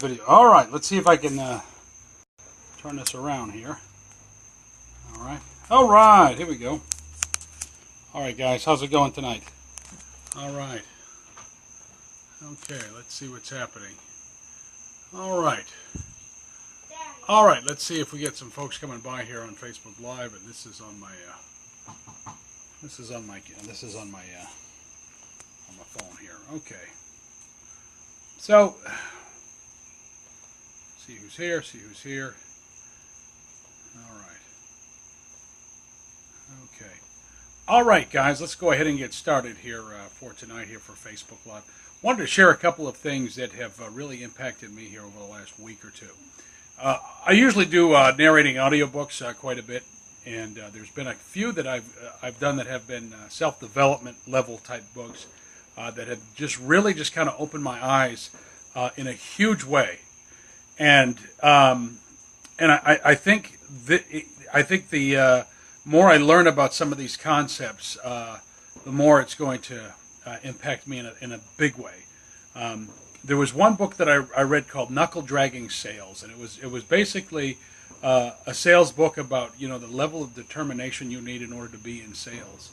video. All right, let's see if I can turn this around here. All right, here we go. All right, guys, how's it going tonight? All right. Okay, let's see what's happening. All right, let's see if we get some folks coming by here on Facebook Live, and this is on my phone here. Okay. So, see who's here. All right. Okay. All right, guys, let's go ahead and get started here for tonight here for Facebook Live. Wanted to share a couple of things that have really impacted me here over the last week or two. I usually do narrating audiobooks quite a bit, and there's been a few that I've done that have been self-development level type books that have really kind of opened my eyes in a huge way, and I think the more I learn about some of these concepts, the more it's going to impact me in a big way. There was one book that I read called Knuckle Dragging Sales, and it was basically a sales book about the level of determination you need in order to be in sales.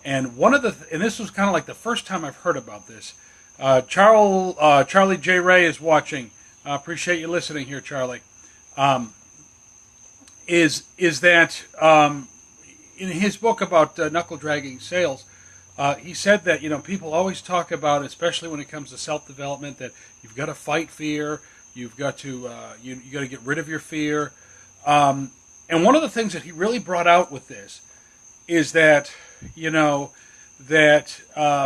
And and this was kind of like the first time I've heard about this. Charlie J. Ray is watching. Appreciate you listening here, Charlie. Is that in his book about knuckle dragging sales, he said that people always talk about, especially when it comes to self-development, that you've got to fight fear, you've got to you got to get rid of your fear. And one of the things that he really brought out with this is that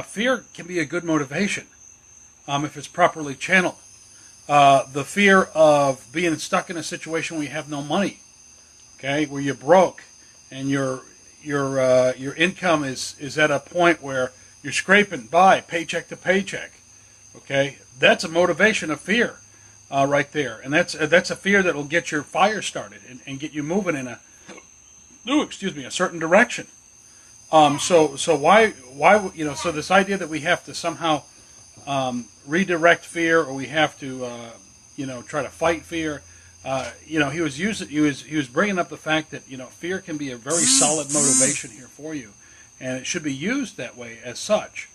fear can be a good motivation if it's properly channeled. The fear of being stuck in a situation where you have no money, okay, where you're broke, and your income is at a point where you're scraping by paycheck to paycheck, okay, that's a motivation of fear right there, and that's a fear that will get your fire started and get you moving in a certain direction. So why so this idea that we have to somehow redirect fear, or we have to try to fight fear. He was bringing up the fact that fear can be a very solid motivation here for you, and it should be used that way as such.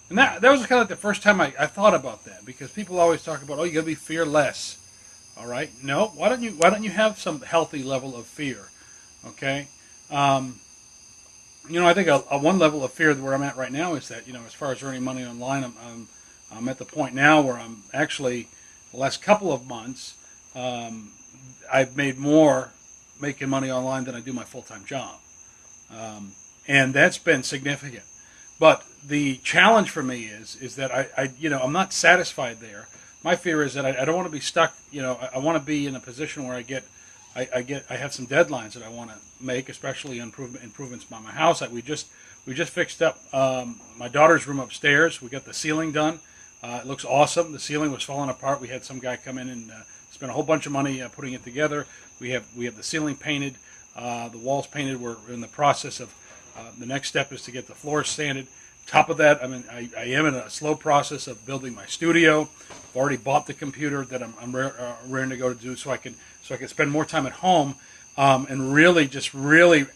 And that was kind of like the first time I thought about that, because people always talk about, you got to be fearless. All right, no, why don't you have some healthy level of fear? Okay, I think a one level of fear where I'm at right now is that as far as earning money online, I'm at the point now where I'm actually the last couple of months. I've made more making money online than I do my full-time job. And that's been significant. But the challenge for me is that I'm not satisfied there. My fear is that I don't want to be stuck, I want to be in a position where I have some deadlines that I want to make, especially improvements by my house. We just fixed up my daughter's room upstairs. We got the ceiling done. It looks awesome. The ceiling was falling apart. We had some guy come in and spent a whole bunch of money putting it together. We have the ceiling painted, the walls painted. We're in the process of the next step is to get the floors sanded. Top of that, I am in a slow process of building my studio. I've already bought the computer that I'm ready to go to do, so I can spend more time at home and really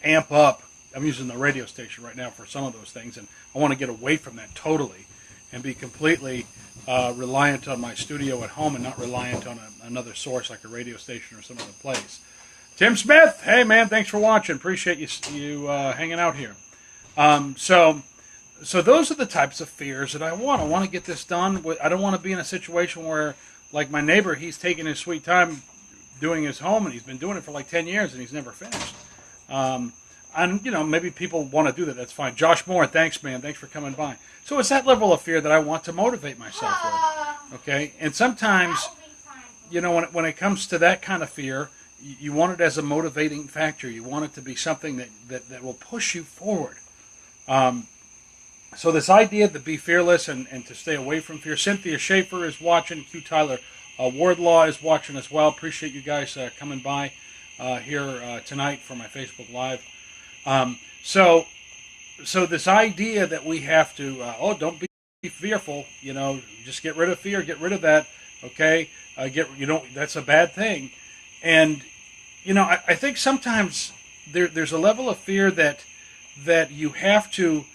amp up. I'm using the radio station right now for some of those things, and I want to get away from that totally and be completely reliant on my studio at home and not reliant on another source like a radio station or some other place. Tim Smith, hey man, thanks for watching. Appreciate you hanging out here. So those are the types of fears that I want. I want to get this done. I don't want to be in a situation where, like my neighbor, he's taking his sweet time doing his home, and he's been doing it for like 10 years, and he's never finished. And, maybe people want to do that. That's fine. Josh Moore, thanks, man. Thanks for coming by. So it's that level of fear that I want to motivate myself with. Okay? And sometimes, when it comes to that kind of fear, you want it as a motivating factor. You want it to be something that will push you forward. So this idea to be fearless and to stay away from fear. Cynthia Schaefer is watching. Q Tyler Wardlaw is watching as well. Appreciate you guys coming by here tonight for my Facebook Live. So this idea that we have to, don't be fearful, just get rid of fear, get rid of that, okay? That's a bad thing. And I think sometimes there's a level of fear that you have to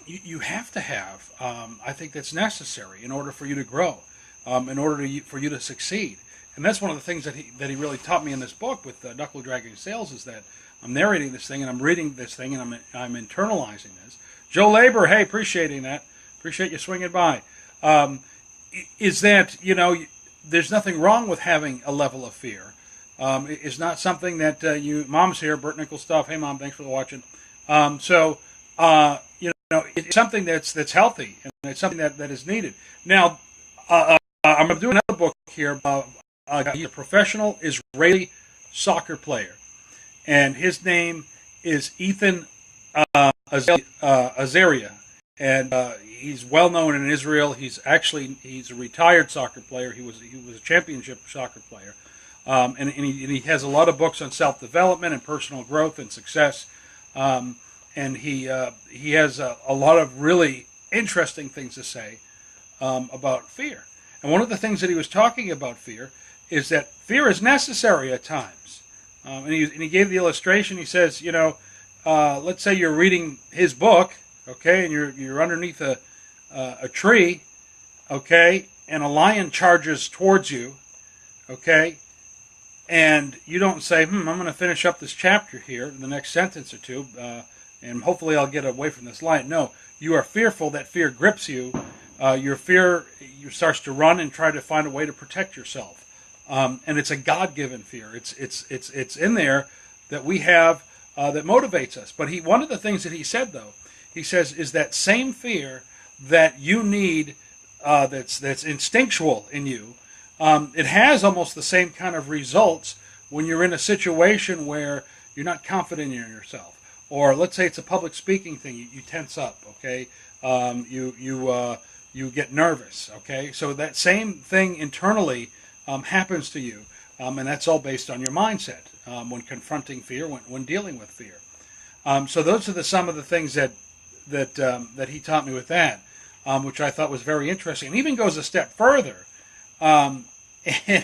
you have to have. I think that's necessary in order for you to grow, in order for you to succeed. And that's one of the things that he really taught me in this book with Knuckle Dragging Sales, is that I'm narrating this thing and I'm reading this thing and I'm internalizing this. Joe Labor, hey, appreciating that. Appreciate you swinging by. Is that, there's nothing wrong with having a level of fear. It's not something that Mom's here, Burt Nickel stuff. Hey, Mom, thanks for watching. It's something that's healthy, and it's something that is needed. Now, I'm going to do another book here. He's a professional Israeli soccer player, and his name is Ethan Azaria, and he's well known in Israel. He's a retired soccer player. He was a championship soccer player, and he has a lot of books on self-development and personal growth and success. And he has a lot of really interesting things to say about fear. And one of the things that he was talking about fear is that fear is necessary at times. And he gave the illustration. He says, let's say you're reading his book, okay, and you're underneath a tree, okay, and a lion charges towards you, okay, and you don't say, I'm going to finish up this chapter here in the next sentence or two, and hopefully I'll get away from this lion. No, you are fearful. That fear grips you. Your fear, you starts to run and try to find a way to protect yourself. And it's a God-given fear. It's in there that we have that motivates us. But one of the things that he said, though, he says, is that same fear that you need, that's instinctual in you. It has almost the same kind of results when you're in a situation where you're not confident in yourself. Or let's say it's a public speaking thing. You tense up, okay? You get nervous, okay? So that same thing internally happens to you, and that's all based on your mindset when confronting fear, when dealing with fear. So those are some of the things that he taught me with that, which I thought was very interesting. And even goes a step further. And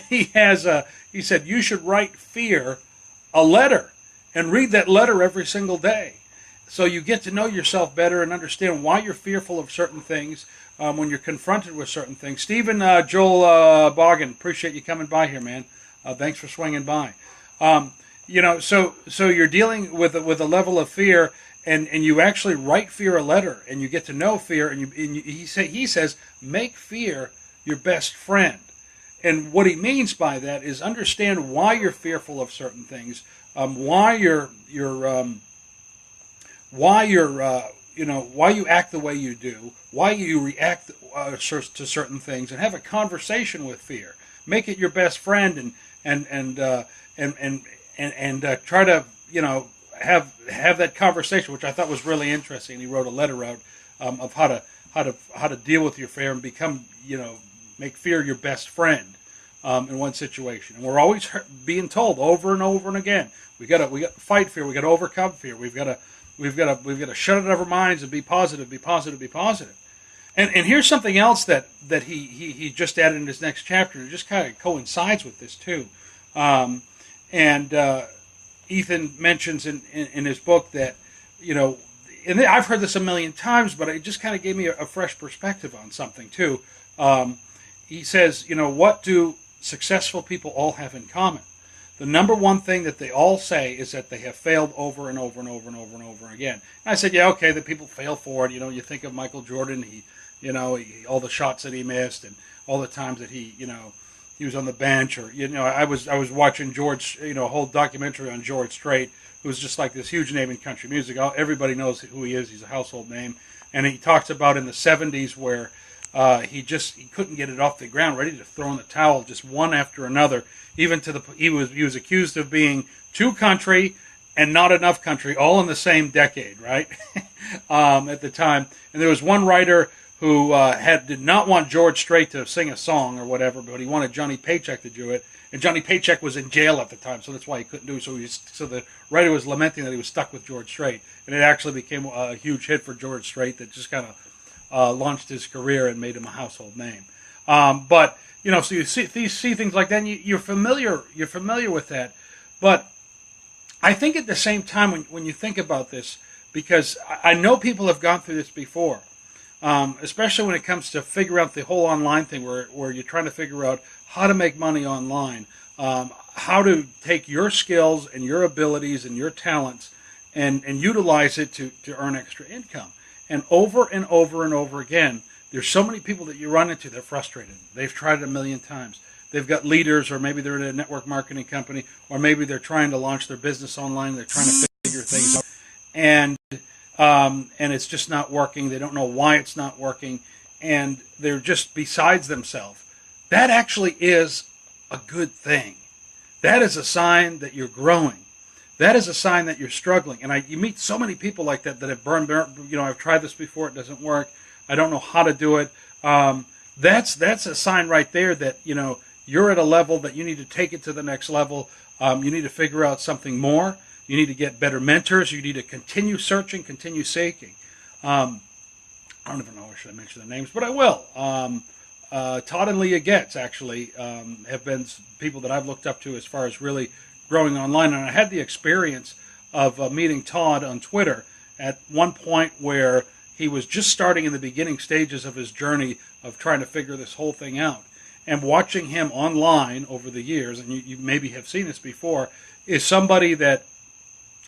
he said you should write fear a letter. And read that letter every single day, so you get to know yourself better and understand why you're fearful of certain things when you're confronted with certain things. Stephen Joel Boggin, appreciate you coming by here, man. Thanks for swinging by. So you're dealing with a level of fear, and you actually write fear a letter, and you get to know fear, and he says make fear your best friend. And what he means by that is understand why you're fearful of certain things. Why you act the way you do, why you react to certain things, and have a conversation with fear. Make it your best friend, and try to have that conversation, which I thought was really interesting. He wrote a letter out of how to deal with your fear and become make fear your best friend. In one situation, and we're always being told over and over and again, we got to fight fear, we got to overcome fear, we've got to shut it out of our minds and be positive. And here's something else that he just added in his next chapter. It just kind of coincides with this too. Ethan mentions in his book that and I've heard this a million times, but it just kind of gave me a fresh perspective on something too. He says, what do successful people all have in common? The number one thing that they all say is that they have failed over and over and over and over and over again. And I said, yeah, okay, that people fail for it. You think of Michael Jordan, all the shots that he missed and all the times that he was on the bench, or I was watching George, a whole documentary on George Strait, who's just like this huge name in country music. Everybody knows who he is. He's a household name. And he talks about in the 70s where he couldn't get it off the ground, ready to throw in the towel, just one after another. Even he was accused of being too country and not enough country, all in the same decade, right? At the time, and there was one writer who did not want George Strait to sing a song or whatever, but he wanted Johnny Paycheck to do it, and Johnny Paycheck was in jail at the time, so that's why he couldn't do it. So the writer was lamenting that he was stuck with George Strait, and it actually became a huge hit for George Strait that just kind of launched his career and made him a household name. But so you see things like that, and you're familiar with that. But I think at the same time, when you think about this, because I know people have gone through this before, especially when it comes to figure out the whole online thing, where you're trying to figure out how to make money online, how to take your skills and your abilities and your talents and utilize it to earn extra income. And over and over and over again, there's so many people that you run into, they're frustrated. They've tried it a million times. They've got leaders, or maybe they're in a network marketing company, or maybe they're trying to launch their business online. They're trying to figure things out. And it's just not working. They don't know why it's not working. And they're just besides themselves. That actually is a good thing. That is a sign that you're growing. That is a sign that you're struggling. And you meet so many people like that have burned, I've tried this before, it doesn't work. I don't know how to do it. That's a sign right there that, you're at a level that you need to take it to the next level. You need to figure out something more. You need to get better mentors. You need to continue searching, continue seeking. I don't even know if I should mention their names, but I will. Todd and Leah Getz actually have been people that I've looked up to as far as really growing online. And I had the experience of meeting Todd on Twitter at one point where he was just starting in the beginning stages of his journey of trying to figure this whole thing out. And watching him online over the years, and you maybe have seen this before, is somebody that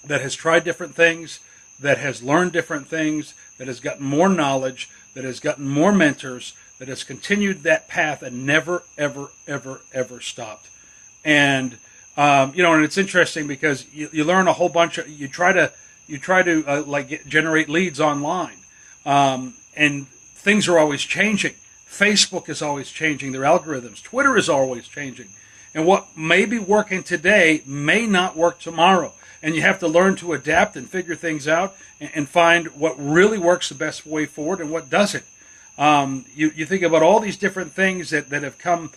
has tried different things, that has learned different things, that has gotten more knowledge, that has gotten more mentors, that has continued that path and never, ever, ever, ever stopped. And and it's interesting because you learn a whole bunch of, you try to generate leads online, and things are always changing. Facebook is always changing their algorithms. Twitter is always changing. And what may be working today may not work tomorrow. And you have to learn to adapt and figure things out and find what really works the best way forward and what doesn't. You think about all these different things that have come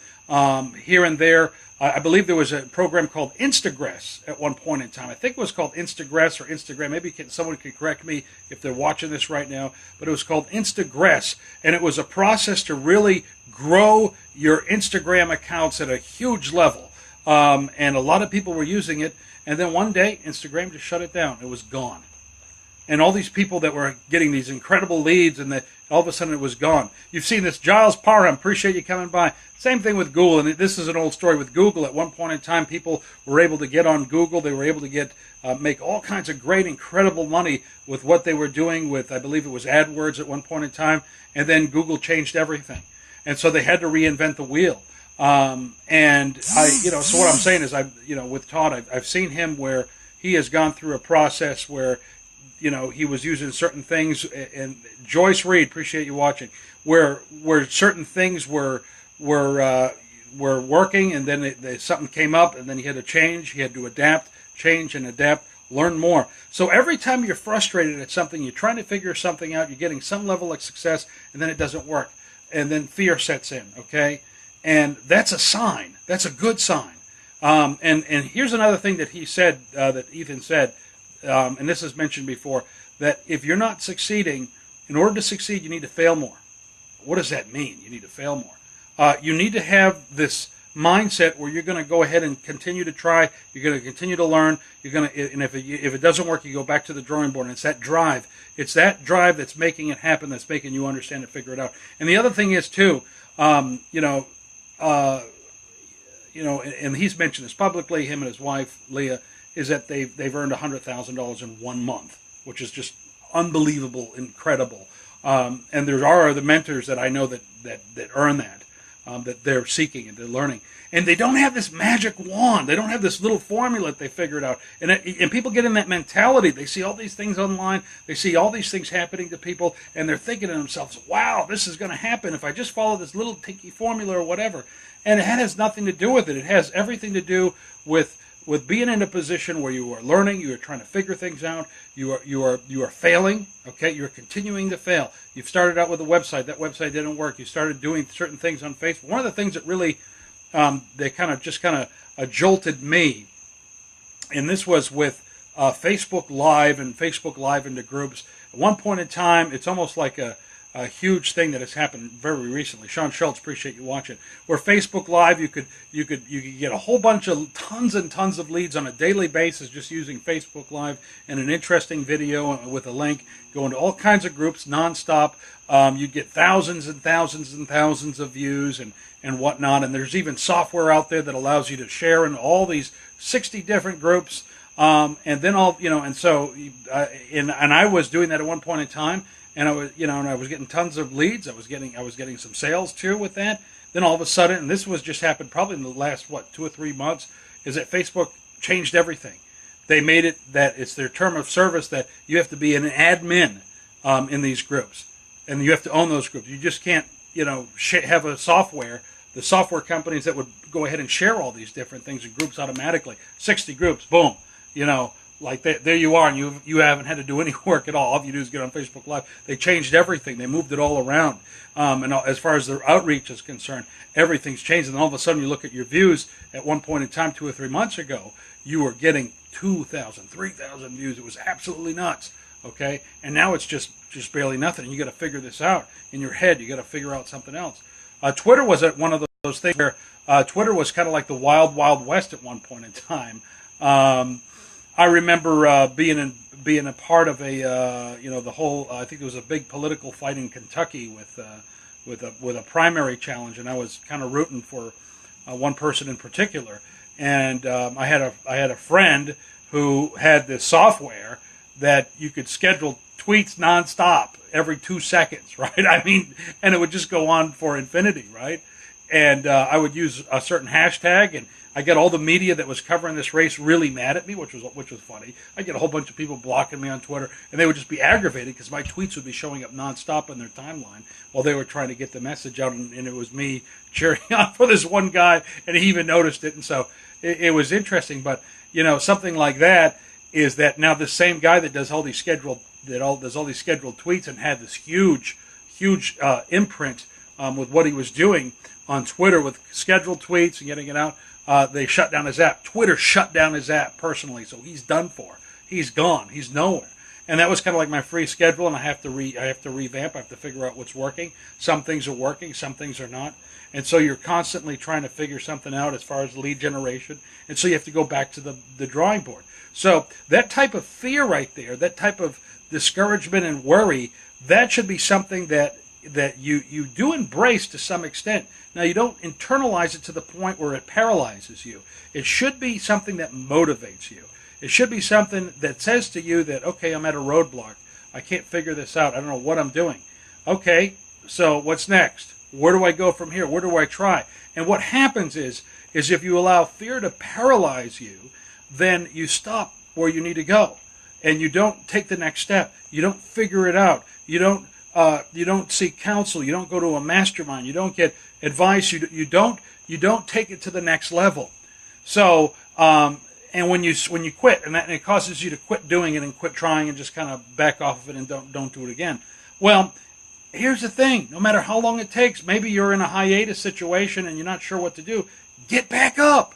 here and there. I believe there was a program called Instagress at one point in time. I think it was called Instagress or Instagram. Maybe someone could correct me if they're watching this right now. But it was called Instagress. And it was a process to really grow your Instagram accounts at a huge level. And a lot of people were using it. And then one day, Instagram just shut it down. It was gone. And all these people that were getting these incredible leads, and all of a sudden it was gone. You've seen this. Giles Parham, appreciate you coming by. Same thing with Google, and this is an old story with Google. At one point in time, people were able to get on Google. They were able to make all kinds of great, incredible money with what they were doing with, I believe it was AdWords at one point in time, and then Google changed everything. And so they had to reinvent the wheel. So what I'm saying is, with Todd, I've seen him where he has gone through a process where, he was using certain things, and Joyce Reed, appreciate you watching, where certain things were working, and then something came up, and then he had to change, he had to adapt, change and adapt, learn more. So every time you're frustrated at something, you're trying to figure something out, you're getting some level of success, and then it doesn't work, and then fear sets in, okay? And that's a sign. That's a good sign. And here's another thing that he said, that Ethan said, and this is mentioned before, that if you're not succeeding, in order to succeed, you need to fail more. What does that mean? You need to fail more. You need to have this mindset where you're going to go ahead and continue to try. You're going to continue to learn. And if it doesn't work, you go back to the drawing board. And it's that drive. It's that drive that's making it happen. That's making you understand and figure it out. And the other thing is too, and he's mentioned this publicly. Him and his wife Leah, is that they've earned $100,000 in 1 month, which is just unbelievable, incredible. And there are other mentors that I know that earn that they're seeking and they're learning. And they don't have this magic wand. They don't have this little formula that they figured out. And people get in that mentality. They see all these things online. They see all these things happening to people, and they're thinking to themselves, wow, this is going to happen if I just follow this little tinky formula or whatever. And it has nothing to do with it. It has everything to do with being in a position where you are learning, you are trying to figure things out, you are failing, okay? You're continuing to fail. You've started out with a website. That website didn't work. You started doing certain things on Facebook. One of the things that really they kind of jolted me, and this was with Facebook Live and Facebook Live into groups. At one point in time, it's almost like a huge thing that has happened very recently. Sean Schultz, appreciate you watching. Where Facebook Live, you could get a whole bunch of tons and tons of leads on a daily basis just using Facebook Live and an interesting video with a link. Go into all kinds of groups nonstop. You'd get thousands and thousands and thousands of views and whatnot. And there's even software out there that allows you to share in all these 60 different groups. And then and I was doing that at one point in time. And I was getting tons of leads. I was getting some sales too with that. Then all of a sudden, and this was just happened probably in the last 2 or 3 months, is that Facebook changed everything. They made it that it's their term of service that you have to be an admin in these groups, and you have to own those groups. You just can't have the software companies that would go ahead and share all these different things in groups automatically. 60 groups, boom, like there you are, and you haven't had to do any work at all. All you do is get on Facebook Live. They changed everything. They moved it all around. And as far as their outreach is concerned, everything's changed. And all of a sudden, you look at your views. At one point in time, 2 or 3 months ago, you were getting 2,000, 3,000 views. It was absolutely nuts. Okay, and now it's just barely nothing. And you got to figure this out in your head. You got to figure out something else. Twitter was at one of those things where Twitter was kind of like the wild, wild west at one point in time. I remember being a part of the whole. I think there was a big political fight in Kentucky with a primary challenge, and I was kind of rooting for one person in particular. And I had a friend who had this software that you could schedule tweets nonstop every 2 seconds, right? I mean, and it would just go on for infinity, right? And I would use a certain hashtag, and I get all the media that was covering this race really mad at me, which was funny. I get a whole bunch of people blocking me on Twitter, and they would just be aggravated because my tweets would be showing up nonstop in their timeline while they were trying to get the message out, and it was me cheering on for this one guy, and he even noticed it, and so it was interesting. But something like that is that now the same guy that does all these scheduled tweets and had this huge imprint with what he was doing on Twitter with scheduled tweets and getting it out. They shut down his app. Twitter shut down his app personally, so he's done for. He's gone. He's nowhere. And that was kind of like my free schedule, and I have to revamp. I have to figure out what's working. Some things are working, some things are not. And so you're constantly trying to figure something out as far as lead generation. And so you have to go back to the drawing board. So that type of fear right there, that type of discouragement and worry, that should be something that you do embrace to some extent. Now, you don't internalize it to the point where it paralyzes you. It should be something that motivates you. It should be something that says to you that, okay, I'm at a roadblock. I can't figure this out. I don't know what I'm doing. Okay, so what's next? Where do I go from here? Where do I try? And what happens is if you allow fear to paralyze you, then you stop where you need to go. And you don't take the next step. You don't figure it out. You don't seek counsel. You don't go to a mastermind. You don't get advice. You don't take it to the next level. So and when you quit, and it causes you to quit doing it and quit trying and just kind of back off of it and don't do it again. Well, here's the thing. No matter how long it takes, maybe you're in a hiatus situation and you're not sure what to do. Get back up.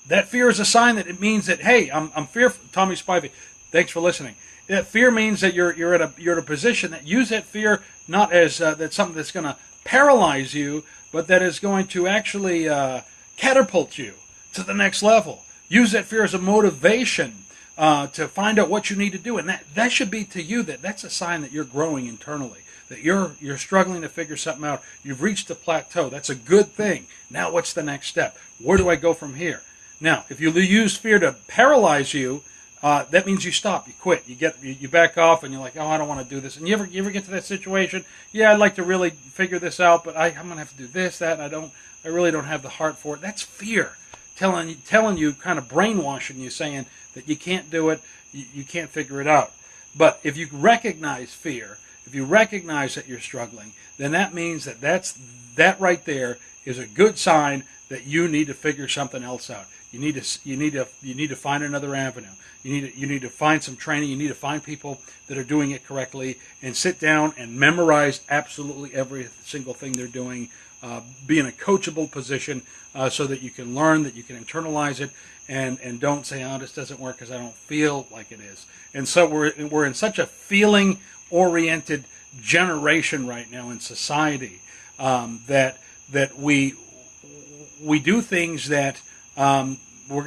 That fear is a sign that it means that, hey, I'm fearful. Tommy Spivey, thanks for listening. That fear means that you're at a position that use that fear not as that's something that's going to paralyze you, but that is going to actually catapult you to the next level. Use that fear as a motivation to find out what you need to do, and that should be to you that's a sign that you're growing internally, that you're struggling to figure something out. You've reached a plateau. That's a good thing. Now, what's the next step? Where do I go from here? Now, if you use fear to paralyze you, that means you stop, you quit, you back off, and you're like, oh, I don't want to do this. And you ever get to that situation? Yeah, I'd like to really figure this out, but I'm going to have to do this, that, and I really don't have the heart for it. That's fear telling you, kind of brainwashing you, saying that you can't do it, you can't figure it out. But if you recognize fear, if you recognize that you're struggling, then that means that right there is a good sign that you need to figure something else out. You need to find another avenue. You need to find some training. You need to find people that are doing it correctly and sit down and memorize absolutely every single thing they're doing. Be in a coachable position so that you can learn, that you can internalize it, and don't say, oh, this doesn't work because I don't feel like it is. And so we're in such a feeling-oriented generation right now in society, that we do things that we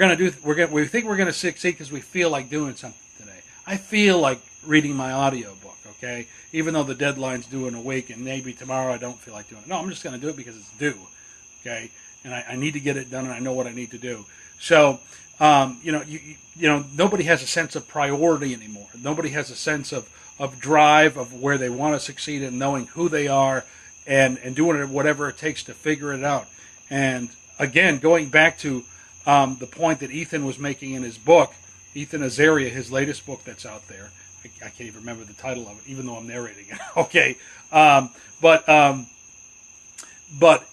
think we're gonna succeed because we feel like doing something today. I feel like reading my audiobook, okay? Even though the deadline's due in a week and maybe tomorrow I don't feel like doing it. No, I'm just gonna do it because it's due, okay? And I need to get it done, and I know what I need to do. So, nobody has a sense of priority anymore. Nobody has a sense of drive of where they want to succeed and knowing who they are and doing whatever it takes to figure it out. And again, going back to the point that Ethan was making in his book, Ethan Azaria, his latest book that's out there. I can't even remember the title of it, even though I'm narrating it. Okay, but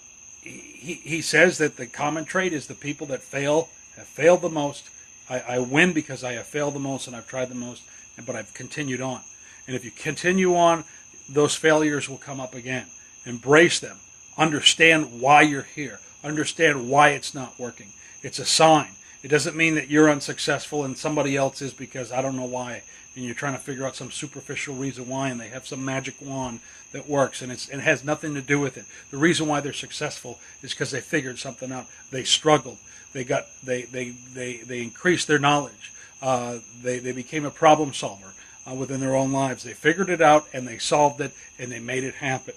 he says that the common trait is the people that have failed the most. I win because I have failed the most and I've tried the most, but I've continued on. And if you continue on, those failures will come up again. Embrace them. Understand why you're here. Understand why it's not working. It's a sign. It doesn't mean that you're unsuccessful and somebody else is because I don't know why. And you're trying to figure out some superficial reason why, and they have some magic wand that works, and it has nothing to do with it. The reason why they're successful is because they figured something out. They struggled. They increased their knowledge. They became a problem solver within their own lives. They figured it out, and they solved it, and they made it happen.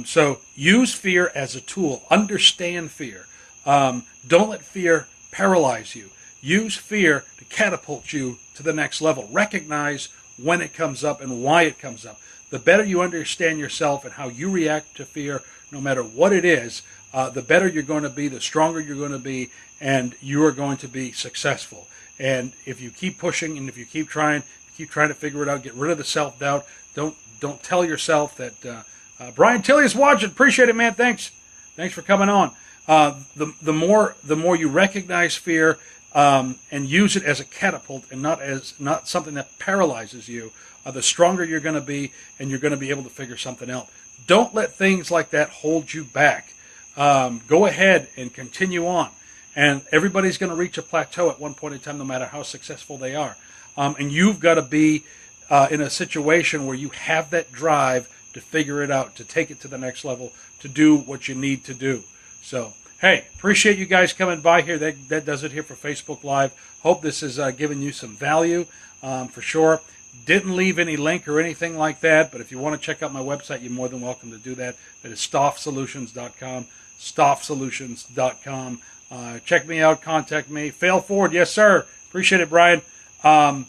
So use fear as a tool. Understand fear. Don't let fear paralyze you. Use fear to catapult you to the next level. Recognize when it comes up and why it comes up. The better you understand yourself and how you react to fear, no matter what it is, the better you're going to be, the stronger you're going to be, and you are going to be successful. And if you keep pushing and if you keep trying to figure it out, get rid of the self-doubt. Don't tell yourself that Brian Tilley is watching. Appreciate it, man. Thanks for coming on. The more you recognize fear and use it as a catapult and not something that paralyzes you, the stronger you're going to be, and you're going to be able to figure something out. Don't let things like that hold you back. Go ahead and continue on. And everybody's going to reach a plateau at one point in time, no matter how successful they are. And you've got to be in a situation where you have that drive to figure it out, to take it to the next level, to do what you need to do. So, hey, appreciate you guys coming by here. That does it here for Facebook Live. Hope this has given you some value for sure. Didn't leave any link or anything like that, but if you want to check out my website, you're more than welcome to do that. That is stoffsolutions.com, stoffsolutions.com. Check me out, contact me. Fail forward, yes, sir. Appreciate it, Brian. Go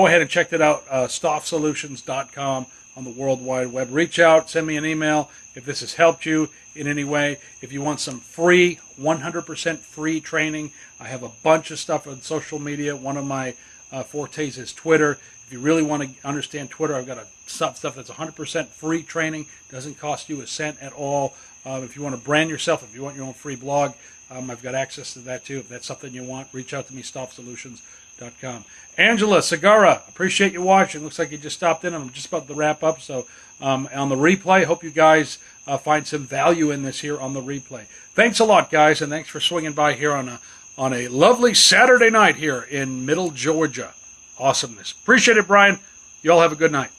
ahead and check that out, stoffsolutions.com on the World Wide Web. Reach out, send me an email if this has helped you in any way. If you want some free, 100% free training, I have a bunch of stuff on social media. One of my fortes is Twitter. If you really want to understand Twitter, I've got stuff that's 100% free training. Doesn't cost you a cent at all. If you want to brand yourself, if you want your own free blog, I've got access to that too. If that's something you want, reach out to me, stoffsolutions.com. Angela Segura, appreciate you watching. Looks like you just stopped in. I'm just about to wrap up. So on the replay, hope you guys find some value in this here on the replay. Thanks a lot, guys, and thanks for swinging by here on a lovely Saturday night here in Middle Georgia. Awesomeness. Appreciate it, Brian. You all have a good night.